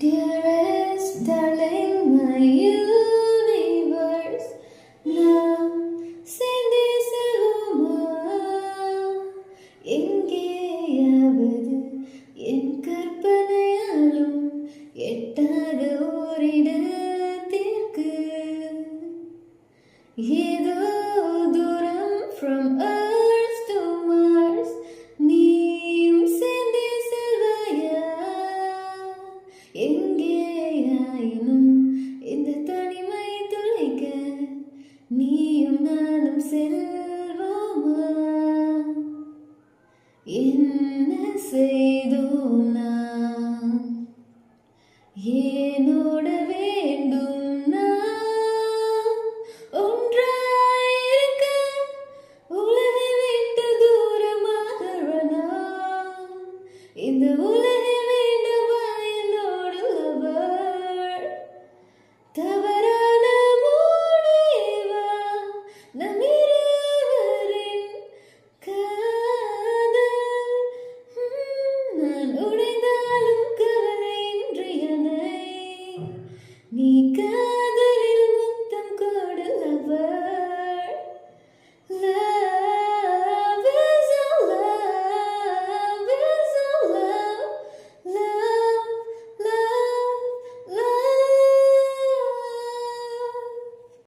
Dearest darling, my universe, நாம் சேர்ந்தே செல்வோமா? எங்கேயாவது என் கற்பனையாலும் எட்டாத ஓரிடத்திற்கு ஏதோ தூரம் from earth to Mars நீயும் சேர்ந்தே செல்வாயா? எங்கேயாயினும் இந்த தனிமை துளைக்க நீயும் நானும் செல்ல